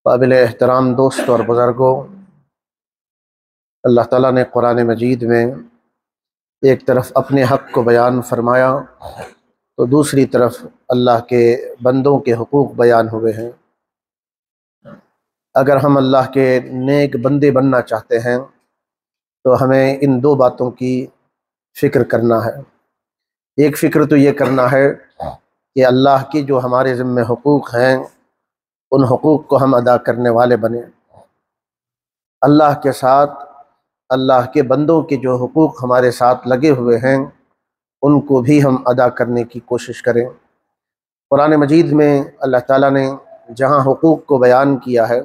قابل احترام دوست اور بزرگوں، اللہ تعالیٰ نے قرآن مجید میں ایک طرف اپنے حق کو بیان فرمایا تو دوسری طرف اللہ کے بندوں کے حقوق بیان ہوئے ہیں۔ اگر ہم اللہ کے نیک بندے بننا چاہتے ہیں تو ہمیں ان دو باتوں کی فکر کرنا ہے۔ ایک فکر تو یہ کرنا ہے کہ اللہ کی جو ہمارے ذمہ حقوق ہیں ان حقوق کو ہم ادا کرنے والے بنیں۔ اللہ کے ساتھ اللہ کے بندوں کے جو حقوق ہمارے ساتھ لگے ہوئے ہیں ان کو بھی ہم ادا کرنے کی کوشش کریں۔ قرآن مجید میں اللہ تعالیٰ نے جہاں حقوق کو بیان کیا ہے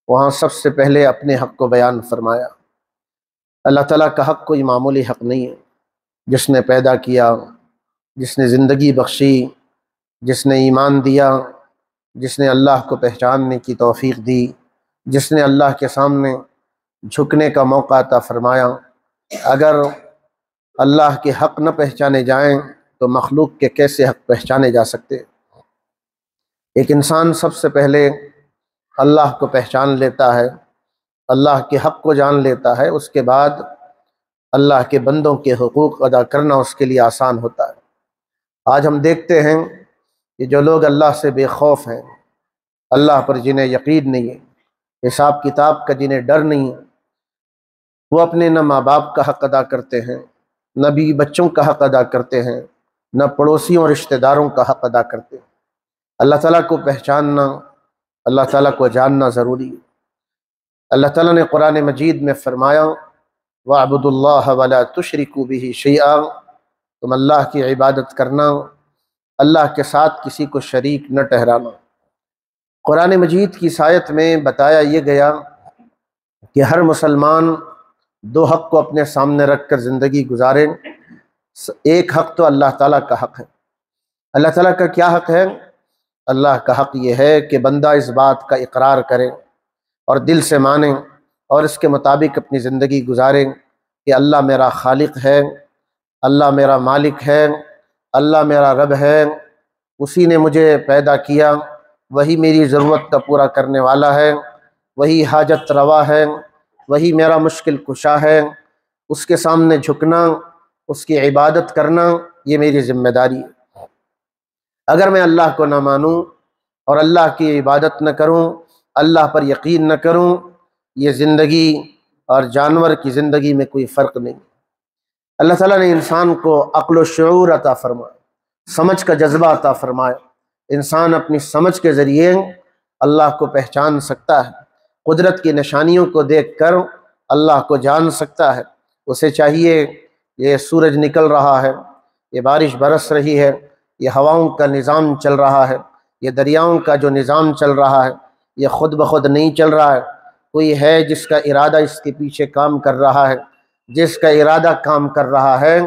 وہاں سب سے پہلے اپنے حق کو بیان فرمایا۔ اللہ تعالیٰ کا حق کوئی معمولی حق نہیں ہے۔ جس نے پیدا کیا، جس نے زندگی بخشی، جس نے ایمان دیا، جس نے اللہ کو پہچاننے کی توفیق دی، جس نے اللہ کے سامنے جھکنے کا موقع عطا فرمایا، اگر اللہ کے حق نہ پہچانے جائیں تو مخلوق کے کیسے حق پہچانے جا سکتے؟ ایک انسان سب سے پہلے اللہ کو پہچان لیتا ہے، اللہ کے حق کو جان لیتا ہے، اس کے بعد اللہ کے بندوں کے حقوق ادا کرنا اس کے لیے آسان ہوتا ہے۔ آج ہم دیکھتے ہیں کہ جو لوگ اللہ سے بے خوف ہیں، اللہ پر جنہیں یقین نہیں ہے، حساب کتاب کا جنہیں ڈر نہیں ہے، وہ اپنے نہ ماں باپ کا حق ادا کرتے ہیں، نہ بیوی بچوں کا حق ادا کرتے ہیں، نہ پڑوسیوں اور رشتہ داروں کا حق ادا کرتے ہیں۔ اللہ تعالیٰ کو پہچاننا، اللہ تعالیٰ کو جاننا ضروری ہے۔ اللہ تعالیٰ نے قرآن مجید میں فرمایا وَاعْبُدُوا اللَّهَ وَلَا تُشْرِكُوا بِهِ شَيْئًا، تم اللہ کی عبادت کرنا، اللہ کے ساتھ کسی کو شریک نہ ٹھہرانا۔ قرآن مجید کی اس آیت میں بتایا یہ گیا کہ ہر مسلمان دو حق کو اپنے سامنے رکھ کر زندگی گزارے۔ ایک حق تو اللہ تعالیٰ کا حق ہے۔ اللہ تعالیٰ کا کیا حق ہے؟ اللہ کا حق یہ ہے کہ بندہ اس بات کا اقرار کرے اور دل سے مانے اور اس کے مطابق اپنی زندگی گزارے کہ اللہ میرا خالق ہے، اللہ میرا مالک ہے، اللہ میرا رب ہے، اسی نے مجھے پیدا کیا، وہی میری ضرورت کا پورا کرنے والا ہے، وہی حاجت روا ہے، وہی میرا مشکل کشا ہے۔ اس کے سامنے جھکنا، اس کی عبادت کرنا یہ میری ذمہ داری ہے۔ اگر میں اللہ کو نہ مانوں اور اللہ کی عبادت نہ کروں، اللہ پر یقین نہ کروں، یہ زندگی اور جانور کی زندگی میں کوئی فرق نہیں۔ اللہ تعالیٰ نے انسان کو عقل و شعور عطا فرمایا، سمجھ کا جذبہ عطا فرمایا۔ انسان اپنی سمجھ کے ذریعے اللہ کو پہچان سکتا ہے، قدرت کی نشانیوں کو دیکھ کر اللہ کو جان سکتا ہے۔ اسے چاہیے یہ سورج نکل رہا ہے، یہ بارش برس رہی ہے، یہ ہواؤں کا نظام چل رہا ہے، یہ دریاؤں کا جو نظام چل رہا ہے یہ خود بخود نہیں چل رہا ہے، کوئی ہے جس کا ارادہ اس کے پیچھے کام کر رہا ہے۔ جس کا ارادہ کام کر رہا ہے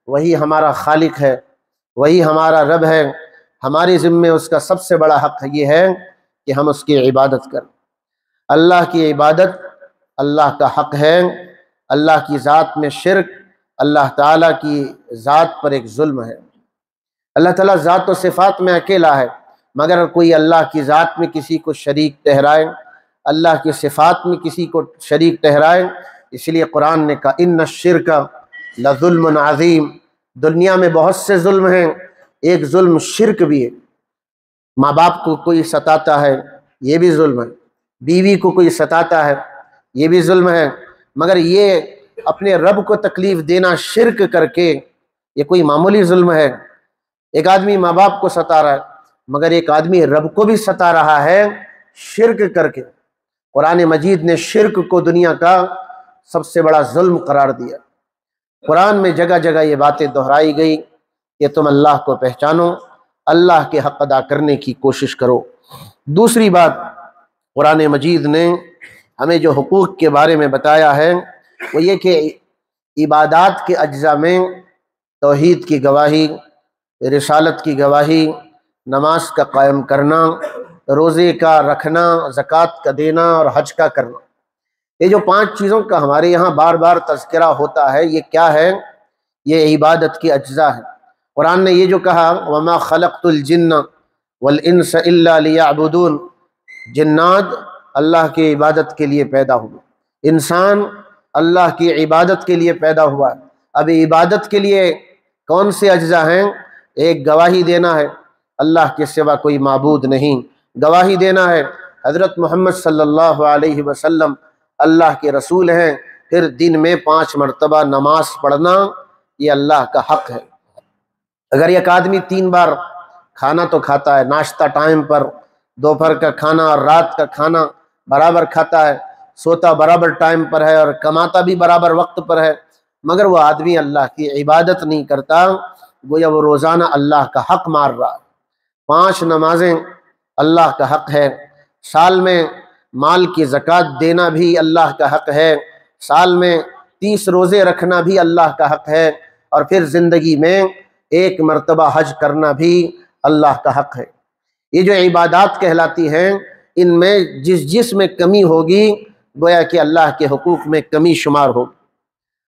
وہی ہمارا خالق ہے، وہی ہمارا رب ہے۔ ہمارے ذمے اس کا سب سے بڑا حق یہ ہے کہ ہم اس کی عبادت کریں۔ اللہ کی عبادت اللہ کا حق ہے۔ اللہ کی ذات میں شرک اللہ تعالیٰ کی ذات پر ایک ظلم ہے۔ اللہ تعالیٰ ذات و صفات میں اکیلا ہے، مگر کوئی اللہ کی ذات میں کسی کو شریک ٹھہرائے، اللہ کی صفات میں کسی کو شریک ٹھہرائے، اس لیے قرآن نے کہا ان الشرک لظلم عظیم۔ دنیا میں بہت سے ظلم ہیں، ایک ظلم شرک بھی ہے۔ ماں باپ کو کوئی ستاتا ہے یہ بھی ظلم ہے، بیوی کو کوئی ستاتا ہے یہ بھی ظلم ہے، مگر یہ اپنے رب کو تکلیف دینا شرک کر کے یہ کوئی معمولی ظلم ہے۔ ایک آدمی ماں باپ کو ستا رہا ہے مگر ایک آدمی رب کو بھی ستا رہا ہے شرک کر کے۔ قرآن مجید نے شرک کو دنیا کا سب سے بڑا ظلم قرار دیا۔ قرآن میں جگہ جگہ یہ باتیں دہرائی گئی کہ تم اللہ کو پہچانو، اللہ کے حق ادا کرنے کی کوشش کرو۔ دوسری بات قرآن مجید نے ہمیں جو حقوق کے بارے میں بتایا ہے وہ یہ کہ عبادات کے اجزاء میں توحید کی گواہی، رسالت کی گواہی، نماز کا قائم کرنا، روزے کا رکھنا، زکوٰۃ کا دینا اور حج کا کرنا، یہ جو 5 چیزوں کا ہمارے یہاں بار بار تذکرہ ہوتا ہے یہ کیا ہے؟ یہ عبادت کی اجزاء ہے۔ قرآن نے یہ جو کہا وَمَا خَلَقْتُ الْجِنَّ وَالْإِنسَ إِلَّا لِيَعْبُدُونَ، جنات اللہ کی عبادت کے لیے پیدا ہوئے، انسان اللہ کی عبادت کے لیے پیدا ہوا۔ اب عبادت کے لیے کون سے اجزاء ہیں؟ ایک گواہی دینا ہے اللہ کے سوا کوئی معبود نہیں، گواہی دینا ہے حضرت محمد صلی اللہ علیہ وسلم اللہ کے رسول ہیں، پھر دن میں 5 مرتبہ نماز پڑھنا یہ اللہ کا حق ہے۔ اگر ایک آدمی 3 بار کھانا تو کھاتا ہے، ناشتہ ٹائم پر، دوپہر کا کھانا اور رات کا کھانا برابر کھاتا ہے، سوتا برابر ٹائم پر ہے اور کماتا بھی برابر وقت پر ہے، مگر وہ آدمی اللہ کی عبادت نہیں کرتا، گویا وہ روزانہ اللہ کا حق مار رہا ہے۔ 5 نمازیں اللہ کا حق ہے، سال میں مال کی زکوٰۃ دینا بھی اللہ کا حق ہے، سال میں 30 روزے رکھنا بھی اللہ کا حق ہے، اور پھر زندگی میں 1 مرتبہ حج کرنا بھی اللہ کا حق ہے۔ یہ جو عبادات کہلاتی ہیں، ان میں جس میں کمی ہوگی گویا کہ اللہ کے حقوق میں کمی شمار ہوگی۔